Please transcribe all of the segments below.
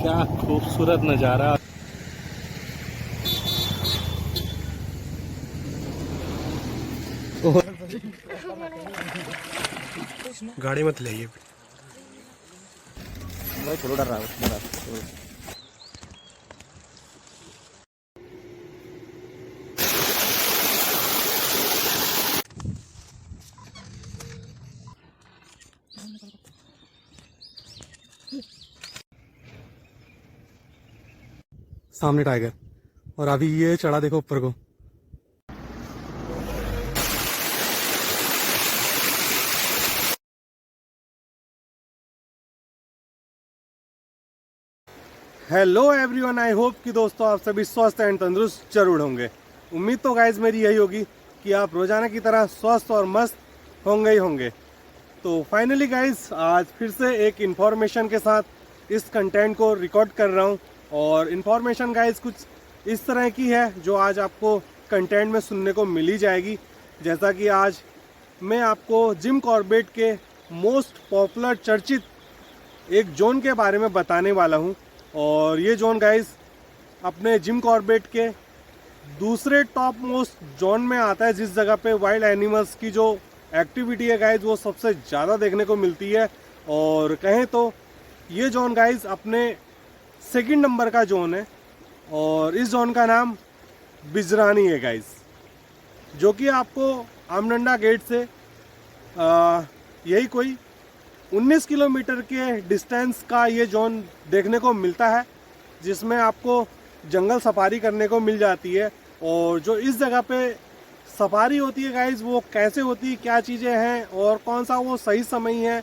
क्या खूबसूरत नज़ारा। गाड़ी मत ले थोड़ा डर रहा है। सामने टाइगर, और अभी ये चढ़ा देखो ऊपर को। हेलो एवरीवन, आई होप कि दोस्तों आप सभी स्वस्थ एंड तंदुरुस्त जरूर होंगे। उम्मीद तो गाइज मेरी यही होगी कि आप रोजाना की तरह स्वस्थ और मस्त होंगे ही होंगे। तो फाइनली गाइज आज फिर से एक इन्फॉर्मेशन के साथ इस कंटेंट को रिकॉर्ड कर रहा हूँ। और इन्फॉर्मेशन गाइज कुछ इस तरह की है जो आज आपको कंटेंट में सुनने को मिल ही जाएगी। जैसा कि आज मैं आपको जिम कॉर्बेट के मोस्ट पॉपुलर चर्चित एक जोन के बारे में बताने वाला हूँ। और ये जोन गाइस अपने जिम कॉर्बेट के दूसरे टॉप मोस्ट जोन में आता है, जिस जगह पे वाइल्ड एनिमल्स की जो एक्टिविटी है गाइस वो सबसे ज़्यादा देखने को मिलती है। और कहें तो ये जोन गाइस अपने सेकंड नंबर का जोन है, और इस जोन का नाम बिजरानी है गाइस, जो कि आपको आमडंडा गेट से यही कोई 19 किलोमीटर के डिस्टेंस का ये जोन देखने को मिलता है, जिसमें आपको जंगल सफारी करने को मिल जाती है। और जो इस जगह पे सफारी होती है गाइज वो कैसे होती है, क्या चीज़ें हैं और कौन सा वो सही समय है,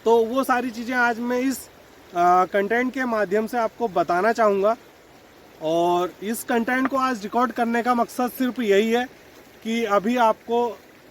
तो वो सारी चीज़ें आज मैं इस कंटेंट के माध्यम से आपको बताना चाहूँगा। और इस कंटेंट को आज रिकॉर्ड करने का मकसद सिर्फ यही है कि अभी आपको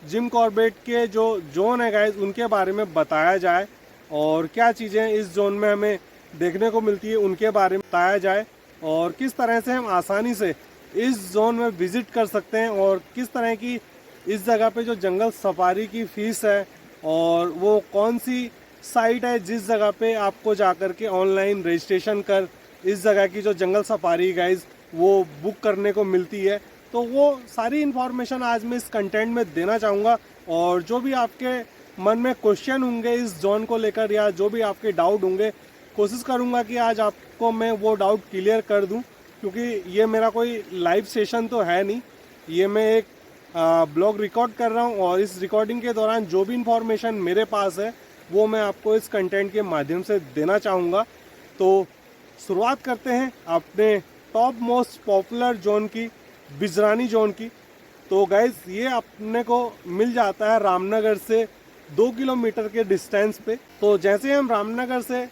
जिम कॉर्बेट के जो जोन है गाइज उनके बारे में बताया जाए, और क्या चीज़ें इस जोन में हमें देखने को मिलती है उनके बारे में बताया जाए, और किस तरह से हम आसानी से इस जोन में विज़िट कर सकते हैं, और किस तरह की इस जगह पे जो जंगल सफारी की फ़ीस है और वो कौन सी साइट है जिस जगह पे आपको जा कर के ऑनलाइन रजिस्ट्रेशन कर इस जगह की जो जंगल सफारी गाइज वो बुक करने को मिलती है। तो वो सारी इन्फॉर्मेशन आज मैं इस कंटेंट में देना चाहूँगा। और जो भी आपके मन में क्वेश्चन होंगे इस जोन को लेकर, या जो भी आपके डाउट होंगे, कोशिश करूँगा कि आज आपको मैं वो डाउट क्लियर कर दूँ, क्योंकि ये मेरा कोई लाइव सेशन तो है नहीं, ये मैं एक ब्लॉग रिकॉर्ड कर रहा हूँ। और इस रिकॉर्डिंग के दौरान जो भी इन्फॉर्मेशन मेरे पास है वो मैं आपको इस कंटेंट के माध्यम से देना चाहूँगा। तो शुरुआत करते हैं अपने टॉप मोस्ट पॉपुलर जोन की, बिजरानी जोन की। तो गाइज ये अपने को मिल जाता है रामनगर से 2 किलोमीटर के डिस्टेंस पे। तो जैसे हम रामनगर से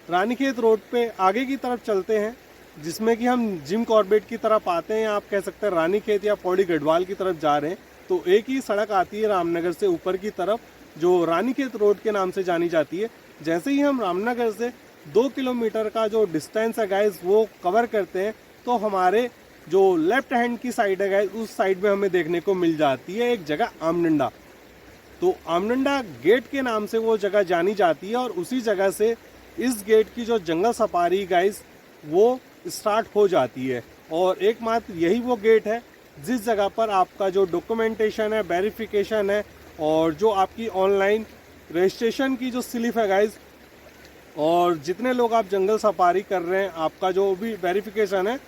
रानीखेत रोड पे आगे की तरफ चलते हैं, जिसमें कि हम जिम कॉर्बेट की तरफ आते हैं, आप कह सकते हैं रानीखेत या पौड़ी गढ़वाल की तरफ जा रहे हैं, तो एक ही सड़क आती है रामनगर से ऊपर की तरफ जो रानीखेत रोड के नाम से जानी जाती है। जैसे ही हम रामनगर से 2 किलोमीटर का जो डिस्टेंस है गाइज वो कवर करते हैं, तो हमारे जो लेफ्ट हैंड की साइड है गाइज उस साइड में हमें देखने को मिल जाती है एक जगह आमडंडा। तो आमडंडा गेट के नाम से वो जगह जानी जाती है, और उसी जगह से इस गेट की जो जंगल सफारी गाइज वो स्टार्ट हो जाती है। और एकमात्र यही वो गेट है जिस जगह पर आपका जो डॉक्यूमेंटेशन है, वेरिफिकेशन है, और जो आपकी ऑनलाइन रजिस्ट्रेशन की जो स्लिप है गाइज, और जितने लोग आप जंगल सफारी कर रहे हैं आपका जो भी वेरिफिकेशन है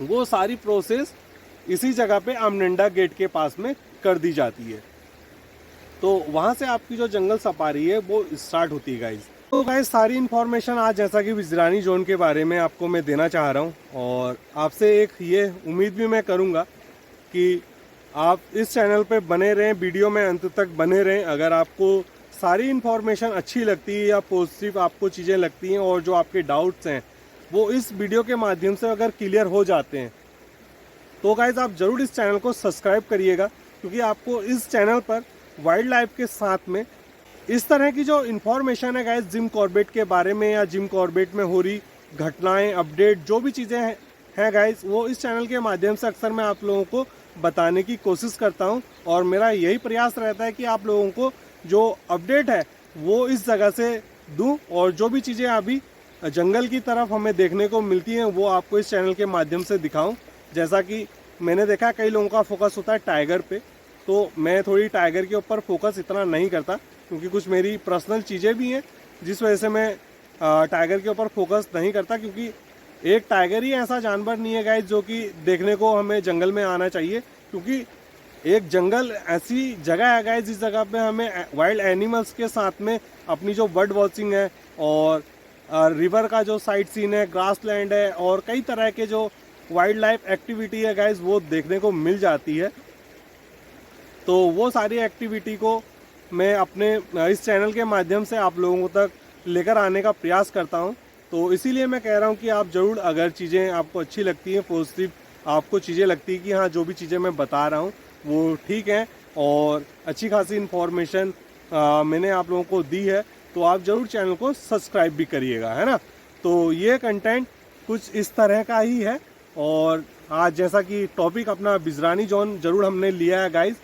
वो सारी प्रोसेस इसी जगह पे आमडंडा गेट के पास में कर दी जाती है। तो वहाँ से आपकी जो जंगल सफारी है वो स्टार्ट होती है गाइज। तो गाइज सारी इन्फॉर्मेशन आज जैसा कि बिजरानी जोन के बारे में आपको मैं देना चाह रहा हूँ, और आपसे एक ये उम्मीद भी मैं करूँगा कि आप इस चैनल पे बने रहें, वीडियो में अंत तक बने रहें। अगर आपको सारी इन्फॉर्मेशन अच्छी लगती है या पॉजिटिव आपको चीज़ें लगती हैं, और जो आपके डाउट्स हैं वो इस वीडियो के माध्यम से अगर क्लियर हो जाते हैं, तो गाइज आप ज़रूर इस चैनल को सब्सक्राइब करिएगा, क्योंकि आपको इस चैनल पर वाइल्ड लाइफ के साथ में इस तरह की जो इन्फॉर्मेशन है गाइज जिम कॉर्बेट के बारे में, या जिम कॉर्बेट में हो रही घटनाएं, अपडेट, जो भी चीज़ें हैं गाइज वो इस चैनल के माध्यम से अक्सर मैं आप लोगों को बताने की कोशिश करता हूं। और मेरा यही प्रयास रहता है कि आप लोगों को जो अपडेट है वो इस जगह से दूं, और जो भी चीज़ें अभी जंगल की तरफ हमें देखने को मिलती हैं वो आपको इस चैनल के माध्यम से दिखाऊं। जैसा कि मैंने देखा कई लोगों का फोकस होता है टाइगर पे, तो मैं थोड़ी टाइगर के ऊपर फोकस इतना नहीं करता क्योंकि कुछ मेरी पर्सनल चीज़ें भी हैं जिस वजह से मैं टाइगर के ऊपर फोकस नहीं करता। क्योंकि एक टाइगर ही ऐसा जानवर नहीं है गाइस जो कि देखने को हमें जंगल में आना चाहिए, क्योंकि एक जंगल ऐसी जगह है गाइस जिस जगह पे हमें वाइल्ड एनिमल्स के साथ में अपनी जो बर्ड वॉचिंग है और रिवर का जो साइट सीन है, ग्रास लैंड है और कई तरह के जो वाइल्ड लाइफ एक्टिविटी है गाइस वो देखने को मिल जाती है। तो वो सारी एक्टिविटी को मैं अपने इस चैनल के माध्यम से आप लोगों तक लेकर आने का प्रयास करता हूं। तो इसीलिए मैं कह रहा हूं कि आप ज़रूर, अगर चीज़ें आपको अच्छी लगती हैं, पॉजिटिव आपको चीज़ें लगती हैं कि हाँ जो भी चीज़ें मैं बता रहा हूं वो ठीक है और अच्छी खासी इन्फॉर्मेशन मैंने आप लोगों को दी है, तो आप ज़रूर चैनल को सब्सक्राइब भी करिएगा, है ना। तो ये कंटेंट कुछ इस तरह का ही है। और आज जैसा कि टॉपिक अपना बिजरानी जोन ज़रूर हमने लिया है गाइस,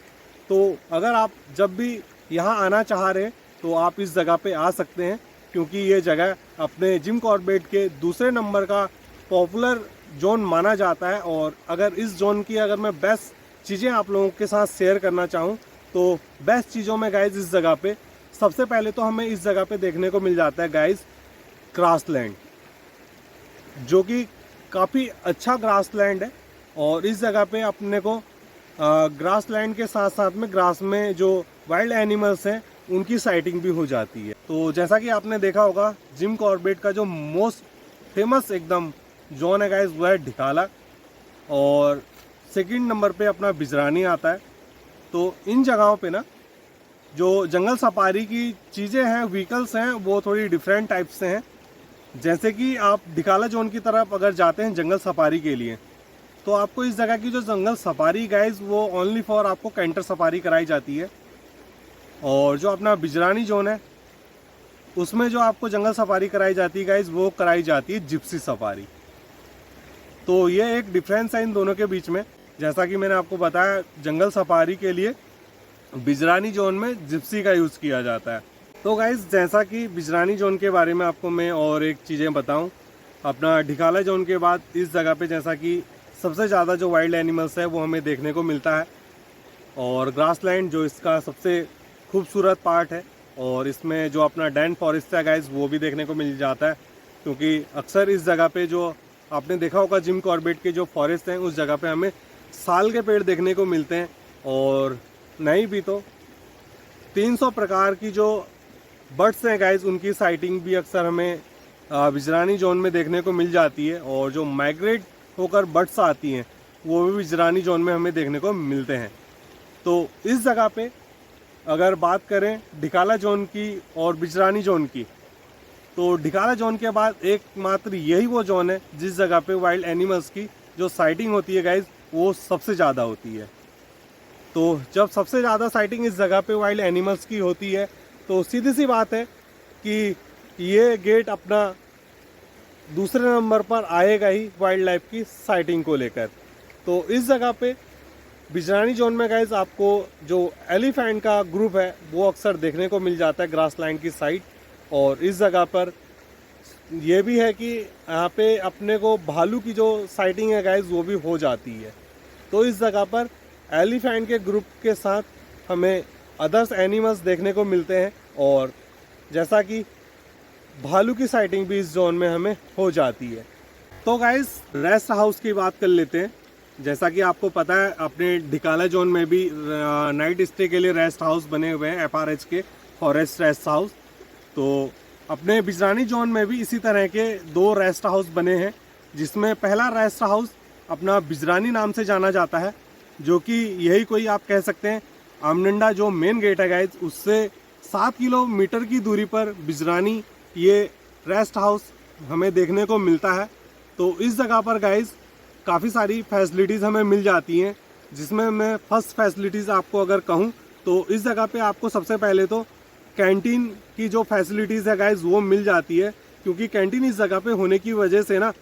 तो अगर आप जब भी यहाँ आना चाह रहे हैं तो आप इस जगह पे आ सकते हैं, क्योंकि ये जगह अपने जिम कॉर्बेट के दूसरे नंबर का पॉपुलर जोन माना जाता है। और अगर इस जोन की अगर मैं बेस्ट चीज़ें आप लोगों के साथ शेयर करना चाहूँ तो बेस्ट चीज़ों में गाइस इस जगह पे सबसे पहले तो हमें इस जगह पे देखने को मिल जाता है गाइस ग्रास लैंड, जो कि काफ़ी अच्छा ग्रास लैंड है। और इस जगह पे अपने को ग्रास लैंड के साथ साथ में ग्रास में जो वाइल्ड एनिमल्स हैं उनकी साइटिंग भी हो जाती है। तो जैसा कि आपने देखा होगा जिम कॉर्बेट का जो मोस्ट फेमस एकदम जोन है गाइस वो है ढिकाला, और सेकंड नंबर पे अपना बिजरानी आता है। तो इन जगहों पे ना जो जंगल सफारी की चीज़ें हैं, व्हीकल्स हैं, वो थोड़ी डिफरेंट टाइप से हैं। जैसे कि आप ढिकाला जोन की तरफ अगर जाते हैं जंगल सफारी के लिए, तो आपको इस जगह की जो जंगल सफारी गाइस वो ओनली फॉर आपको कैंटर सफारी कराई जाती है। और जो अपना बिजरानी जोन है उसमें जो आपको जंगल सफारी कराई जाती है गाइस वो कराई जाती है जिप्सी सफारी। तो ये एक डिफरेंस है इन दोनों के बीच में। जैसा कि मैंने आपको बताया जंगल सफारी के लिए बिजरानी जोन में जिप्सी का यूज़ किया जाता है। तो गाइस जैसा कि बिजरानी जोन के बारे में आपको मैं और एक चीज़ें बताऊं, अपना ढिकाला जोन के बाद इस जगह पे जैसा कि सबसे ज़्यादा जो वाइल्ड एनिमल्स है वो हमें देखने को मिलता है। और ग्रासलैंड जो इसका सबसे खूबसूरत पार्ट है, और इसमें जो अपना डैन फॉरेस्ट है गाइस वो भी देखने को मिल जाता है। क्योंकि अक्सर इस जगह पे जो आपने देखा होगा जिम कॉर्बेट के जो फॉरेस्ट हैं उस जगह पे हमें साल के पेड़ देखने को मिलते हैं, और नहीं भी तो 300 प्रकार की जो बर्ड्स हैं गाइस उनकी साइटिंग भी अक्सर हमें बिजरानी जोन में देखने को मिल जाती है। और जो माइग्रेट होकर बर्ड्स आती हैं वो भी बिजरानी जोन में हमें देखने को मिलते हैं। तो इस जगह पे अगर बात करें ढिकाला जोन की और बिजरानी जोन की, तो ढिकाला जोन के बाद एकमात्र यही वो जोन है जिस जगह पे वाइल्ड एनिमल्स की जो साइटिंग होती है गाइस वो सबसे ज़्यादा होती है। तो जब सबसे ज़्यादा साइटिंग इस जगह पे वाइल्ड एनिमल्स की होती है तो सीधी सी बात है कि ये गेट अपना दूसरे नंबर पर आएगा ही वाइल्ड लाइफ की साइटिंग को लेकर। तो इस जगह पे बिजरानी जोन में गाइस आपको जो एलिफेंट का ग्रुप है वो अक्सर देखने को मिल जाता है ग्रासलैंड की साइड। और इस जगह पर यह भी है कि यहाँ पे अपने को भालू की जो साइटिंग है गाइस वो भी हो जाती है। तो इस जगह पर एलिफेंट के ग्रुप के साथ हमें अदर्स एनिमल्स देखने को मिलते हैं, और जैसा कि भालू की साइटिंग भी इस जोन में हमें हो जाती है। तो गाइस रेस्ट हाउस की बात कर लेते हैं। जैसा कि आपको पता है अपने ढिकाला जोन में भी नाइट स्टे के लिए रेस्ट हाउस बने हुए हैं, FRH के फॉरेस्ट रेस्ट हाउस। तो अपने बिजरानी जोन में भी इसी तरह के 2 रेस्ट हाउस बने हैं, जिसमें पहला रेस्ट हाउस अपना बिजरानी नाम से जाना जाता है, जो कि यही कोई आप कह सकते हैं आमनंडा जो मेन गेट है गाइज उससे 7 किलोमीटर की दूरी पर बिजरानी ये रेस्ट हाउस हमें देखने को मिलता है। तो इस जगह पर गाइज काफ़ी सारी फैसिलिटीज़ हमें मिल जाती हैं, जिसमें मैं फर्स्ट फैसिलिटीज़ आपको अगर कहूँ तो इस जगह पे आपको सबसे पहले तो कैंटीन की जो फैसिलिटीज़ है गाइज वो मिल जाती है। क्योंकि कैंटीन इस जगह पे होने की वजह से ना,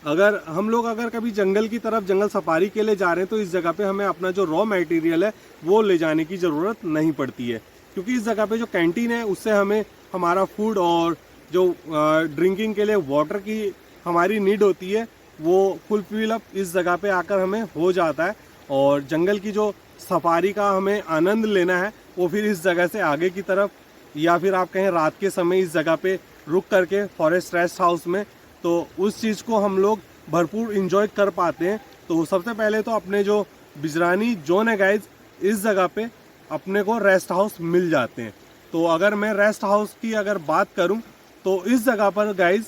अगर हम लोग अगर कभी जंगल की तरफ जंगल सफारी के लिए जा रहे हैं तो इस जगह पे हमें अपना जो रॉ मटेरियल है वो ले जाने की ज़रूरत नहीं पड़ती है। क्योंकि इस जगह पे जो कैंटीन है उससे हमें हमारा फूड और जो ड्रिंकिंग के लिए वाटर की हमारी नीड होती है वो फुलफिल अप इस जगह पे आकर हमें हो जाता है। और जंगल की जो सफारी का हमें आनंद लेना है वो फिर इस जगह से आगे की तरफ, या फिर आप कहें रात के समय इस जगह पे रुक करके फॉरेस्ट रेस्ट हाउस में, तो उस चीज़ को हम लोग भरपूर इंजॉय कर पाते हैं। तो सबसे पहले तो अपने जो बिजरानी जोन है गाइज, इस जगह पे अपने को रेस्ट हाउस मिल जाते हैं। तो अगर मैं रेस्ट हाउस की अगर बात करूं तो इस जगह पर गाइज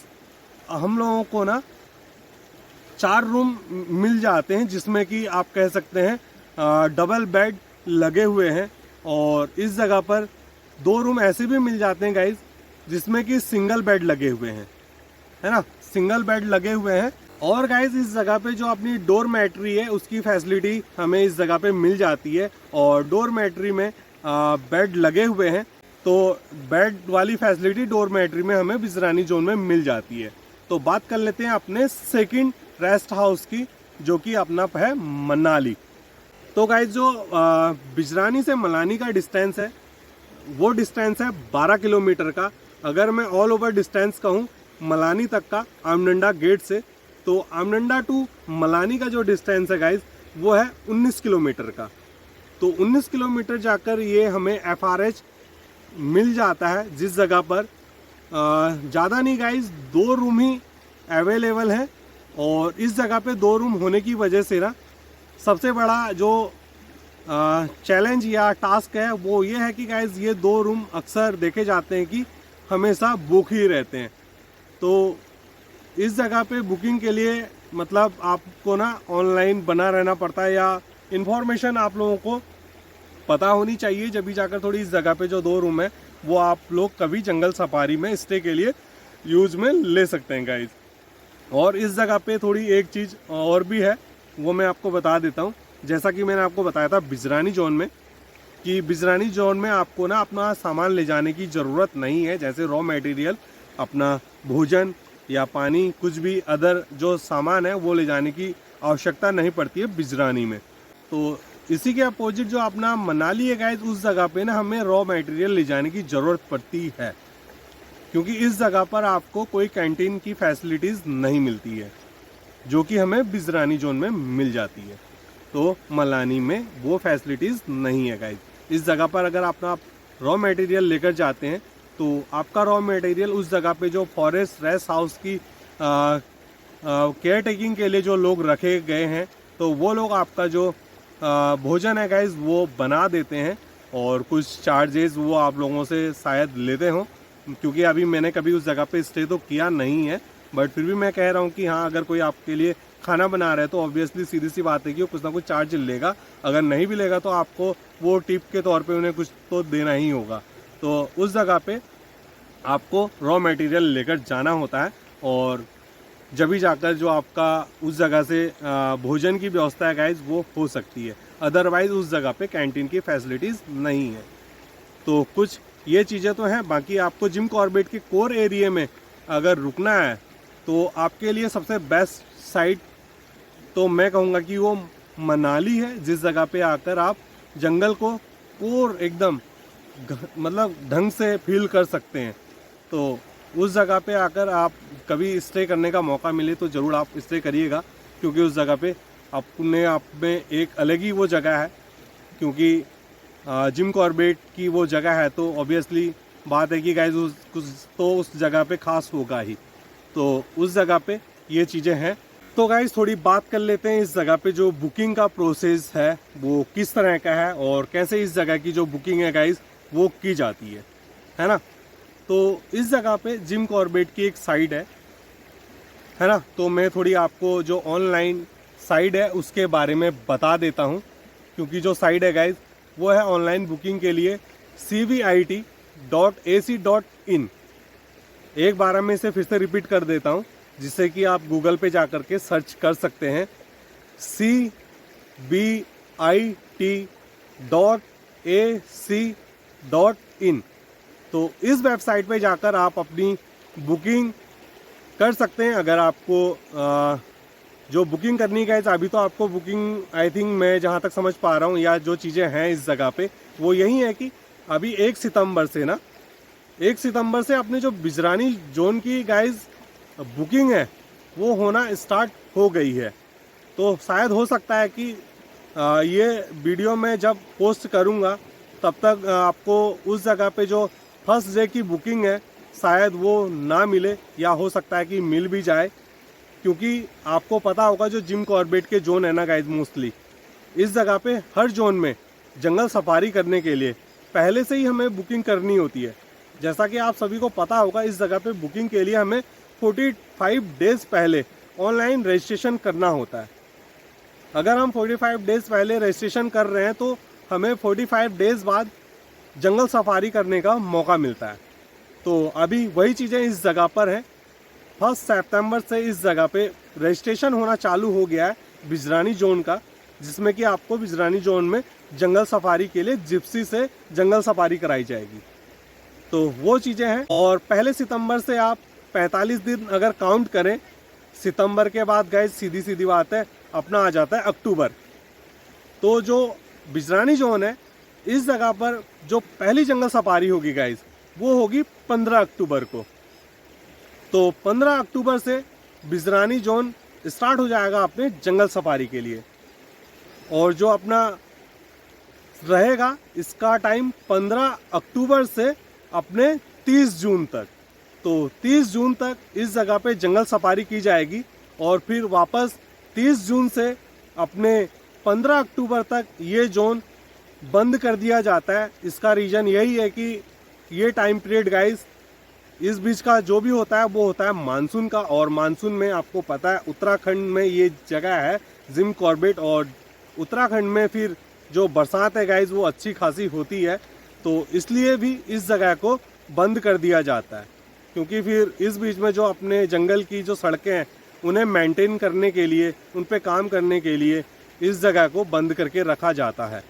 हम लोगों को ना 4 रूम मिल जाते हैं, जिसमें कि आप कह सकते हैं डबल बेड लगे हुए हैं। और इस जगह पर 2 रूम ऐसे भी मिल जाते हैं गाइज जिसमें कि सिंगल बेड लगे हुए हैं, है ना, सिंगल बेड लगे हुए हैं। और गाइज इस जगह पे जो अपनी डोरमेट्री है उसकी फैसिलिटी हमें इस जगह पे मिल जाती है। और डोरमेट्री में बेड लगे हुए हैं, तो बेड वाली फैसिलिटी डोरमेट्री में हमें बिजरानी जोन में मिल जाती है। तो बात कर लेते हैं अपने सेकंड रेस्ट हाउस की, जो कि अपना है मनाली। तो गाइज जो बिजरानी से मनाली का डिस्टेंस है वो डिस्टेंस है 12 किलोमीटर का। अगर मैं ऑल ओवर डिस्टेंस कहूँ मलानी तक का आमडंडा गेट से, तो आमडंडा टू मलानी का जो डिस्टेंस है गाइज वो है 19 किलोमीटर का। तो 19 किलोमीटर जाकर ये हमें FRH मिल जाता है, जिस जगह पर ज़्यादा नहीं गाइज 2 रूम ही अवेलेबल है। और इस जगह पे 2 रूम होने की वजह से ना सबसे बड़ा जो चैलेंज या टास्क है वो ये है कि गाइज ये 2 रूम अक्सर देखे जाते हैं कि हमेशा बुक ही रहते हैं। तो इस जगह पे बुकिंग के लिए मतलब आपको ना ऑनलाइन बना रहना पड़ता है, या इन्फॉर्मेशन आप लोगों को पता होनी चाहिए, जब भी जाकर थोड़ी इस जगह पे जो 2 रूम है वो आप लोग कभी जंगल सफारी में स्टे के लिए यूज में ले सकते हैं गाइज। और इस जगह पे थोड़ी एक चीज़ और भी है वो मैं आपको बता देता हूँ। जैसा कि मैंने आपको बताया था बिजरानी जोन में, कि बिजरानी जोन में आपको ना अपना सामान ले जाने की ज़रूरत नहीं है, जैसे रॉ मटेरियल, अपना भोजन या पानी, कुछ भी अदर जो सामान है वो ले जाने की आवश्यकता नहीं पड़ती है बिजरानी में। तो इसी के अपोजिट जो अपना मनाली है गाइज, उस जगह पे ना हमें रॉ मटेरियल ले जाने की ज़रूरत पड़ती है, क्योंकि इस जगह पर आपको कोई कैंटीन की फैसिलिटीज़ नहीं मिलती है, जो कि हमें बिजरानी जोन में मिल जाती है। तो मलानी में वो फैसिलिटीज़ नहीं है गाइज। इस जगह पर अगर आप रॉ मटेरियल लेकर जाते हैं तो आपका रॉ मटेरियल उस जगह पे जो फॉरेस्ट रेस्ट हाउस की केयर टेकिंग के लिए जो लोग रखे गए हैं, तो वो लोग आपका जो भोजन है गाइज वो बना देते हैं, और कुछ चार्जेस वो आप लोगों से शायद लेते हों, क्योंकि अभी मैंने कभी उस जगह पे स्टे तो किया नहीं है, बट फिर भी मैं कह रहा हूँ कि हाँ, अगर कोई आपके लिए खाना बना रहा है तो ऑब्वियसली सीधी सी बात है कि वो कुछ ना कुछ चार्ज लेगा। अगर नहीं भी लेगा तो आपको वो टिप के तौर पे उन्हें कुछ तो देना ही होगा। तो उस जगह पे आपको रॉ मटेरियल लेकर जाना होता है, और जब भी जाकर जो आपका उस जगह से भोजन की व्यवस्था है गाइज वो हो सकती है। अदरवाइज़ उस जगह पे कैंटीन की फैसिलिटीज़ नहीं है। तो कुछ ये चीज़ें तो हैं। बाकी आपको जिम कॉर्बेट के कोर एरिया में अगर रुकना है तो आपके लिए सबसे बेस्ट साइट तो मैं कहूँगा कि वो मनाली है, जिस जगह पे आकर आप जंगल को कोर एकदम मतलब ढंग से फील कर सकते हैं। तो उस जगह पे आकर आप कभी स्टे करने का मौका मिले तो ज़रूर आप स्टे करिएगा, क्योंकि उस जगह पे अपने आप में एक अलग ही वो जगह है। क्योंकि जिम कॉर्बेट की वो जगह है तो ऑब्वियसली बात है कि गाइज कुछ तो उस जगह पे खास होगा ही। तो उस जगह पे ये चीज़ें हैं। तो गाइज थोड़ी बात कर लेते हैं इस जगह पे जो बुकिंग का प्रोसेस है वो किस तरह का है, और कैसे इस जगह की जो बुकिंग है गाइज वो की जाती है ना। तो इस जगह पे जिम कॉर्बेट की एक साइट है ना। तो मैं थोड़ी आपको जो ऑनलाइन साइट है उसके बारे में बता देता हूँ, क्योंकि जो साइट है गाइज वो है ऑनलाइन बुकिंग के लिए cvit.ac.in। एक बार मैं इसे फिर से रिपीट कर देता हूँ, जिससे कि आप गूगल पे जा कर के सर्च कर सकते हैं cvit.ac.in। तो इस वेबसाइट पे जाकर आप अपनी बुकिंग कर सकते हैं। अगर आपको जो बुकिंग करनी है, अभी तो आपको बुकिंग आई थिंक मैं जहाँ तक समझ पा रहा हूँ या जो चीज़ें हैं इस जगह पे वो यही है कि अभी 1 सितंबर से ना 1 सितंबर से अपने जो बिजरानी जोन की गाइज बुकिंग है वो होना स्टार्ट हो गई है। तो शायद हो सकता है कि ये वीडियो मैं जब पोस्ट करूँगा तब तक आपको उस जगह पे जो फर्स्ट डे की बुकिंग है शायद वो ना मिले, या हो सकता है कि मिल भी जाए, क्योंकि आपको पता होगा जो जिम कॉर्बेट के जोन है ना गाइज, मोस्टली इस जगह पे हर जोन में जंगल सफारी करने के लिए पहले से ही हमें बुकिंग करनी होती है। जैसा कि आप सभी को पता होगा, इस जगह पे बुकिंग के लिए हमें 45 डेज़ पहले ऑनलाइन रजिस्ट्रेशन करना होता है। अगर हम 45 डेज़ पहले रजिस्ट्रेशन कर रहे हैं तो हमें 45 डेज़ बाद जंगल सफारी करने का मौका मिलता है। तो अभी वही चीज़ें इस जगह पर हैं। 1 सितंबर से इस जगह पे रजिस्ट्रेशन होना चालू हो गया है बिजरानी जोन का, जिसमें कि आपको बिजरानी जोन में जंगल सफारी के लिए जिप्सी से जंगल सफारी कराई जाएगी। तो वो चीज़ें हैं। और 1 सितंबर से आप 45 दिन अगर काउंट करें, सितंबर के बाद गाइज सीधी सीधी बात है अपना आ जाता है अक्टूबर। तो जो बिजरानी जोन है इस जगह पर जो पहली जंगल सफारी होगी गाइज वो होगी 15 अक्टूबर को। तो 15 अक्टूबर से बिजरानी जोन स्टार्ट हो जाएगा अपने जंगल सफारी के लिए। और जो अपना रहेगा इसका टाइम 15 अक्टूबर से अपने 30 जून तक। तो 30 जून तक इस जगह पे जंगल सफारी की जाएगी और फिर वापस 30 जून से अपने 15 अक्टूबर तक ये जोन बंद कर दिया जाता है। इसका रीज़न यही है कि ये टाइम पीरियड गाइस इस बीच का जो भी होता है वो होता है मानसून का, और मानसून में आपको पता है उत्तराखंड में ये जगह है जिम कॉर्बेट, और उत्तराखंड में फिर जो बरसात है गाइस वो अच्छी खासी होती है। तो इसलिए भी इस जगह को बंद कर दिया जाता है, क्योंकि फिर इस बीच में जो अपने जंगल की जो सड़कें हैं उन्हें मेंटेन करने के लिए, उन पे काम करने के लिए इस जगह को बंद करके रखा जाता है।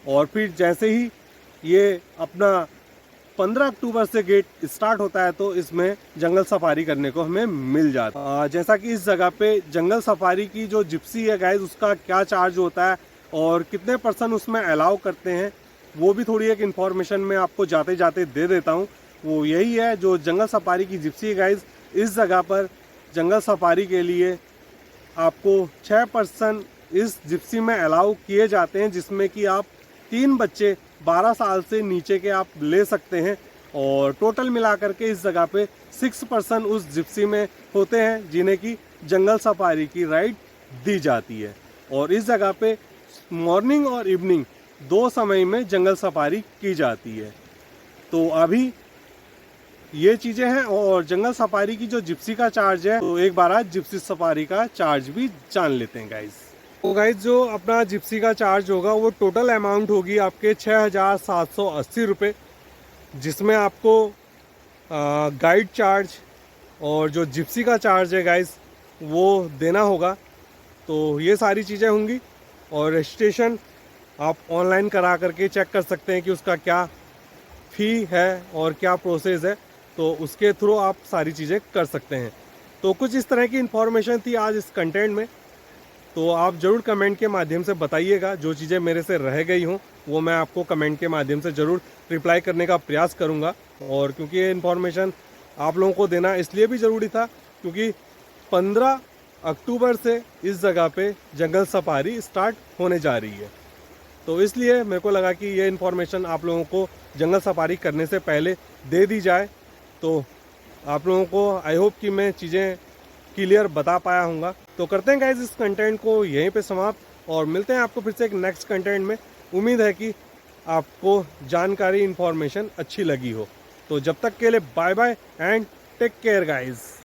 और फिर जैसे ही ये अपना 15 अक्टूबर से गेट स्टार्ट होता है तो इसमें जंगल सफारी करने को हमें मिल जाता है। जैसा कि इस जगह पे जंगल सफारी की जो जिप्सी है गाइज उसका क्या चार्ज होता है और कितने पर्सन उसमें अलाउ करते हैं, वो भी थोड़ी एक इन्फॉर्मेशन मैं आपको जाते जाते दे देता हूँ। वो यही है, जो जंगल सफारी की जिप्सी है गाइज, इस जगह पर जंगल सफारी के लिए आपको 6 पर्सन इस जिप्सी में अलाउ किए जाते हैं, जिसमें कि आप 3 बच्चे 12 साल से नीचे के आप ले सकते हैं। और टोटल मिला करके इस जगह पे 6 पर्सन उस जिप्सी में होते हैं जिन्हें की जंगल सफारी की राइड दी जाती है। और इस जगह पे मॉर्निंग और इवनिंग 2 समय में जंगल सफारी की जाती है। तो अभी ये चीज़ें हैं। और जंगल सफारी की जो जिप्सी का चार्ज है, तो एक बार आज जिप्सी सफारी का चार्ज भी जान लेते हैं गाइज। तो गाइज जो अपना जिप्सी का चार्ज होगा वो टोटल अमाउंट होगी आपके 6,780 रुपये, जिसमें आपको गाइड चार्ज और जो जिप्सी का चार्ज है गाइज वो देना होगा। तो ये सारी चीज़ें होंगी। और रजिस्ट्रेशन आप ऑनलाइन करा करके चेक कर सकते हैं कि उसका क्या फ़ी है और क्या प्रोसेस है, तो उसके थ्रू आप सारी चीज़ें कर सकते हैं। तो कुछ इस तरह की इन्फॉर्मेशन थी आज इस कंटेंट में। तो आप ज़रूर कमेंट के माध्यम से बताइएगा, जो चीज़ें मेरे से रह गई हों वो मैं आपको कमेंट के माध्यम से ज़रूर रिप्लाई करने का प्रयास करूँगा। और क्योंकि ये इन्फॉर्मेशन आप लोगों को देना इसलिए भी ज़रूरी था क्योंकि 15 अक्टूबर से इस जगह पे जंगल सफारी स्टार्ट होने जा रही है। तो इसलिए मेरे को लगा कि ये इन्फॉर्मेशन आप लोगों को जंगल सफारी करने से पहले दे दी जाए। तो आप लोगों को आई होप कि मैं चीज़ें क्लियर बता पाया हूँगा। तो करते हैं गाइज इस कंटेंट को यहीं पे समाप्त और मिलते हैं आपको फिर से एक नेक्स्ट कंटेंट में। उम्मीद है कि आपको जानकारी इन्फॉर्मेशन अच्छी लगी हो। तो जब तक के लिए bye bye and take care guys.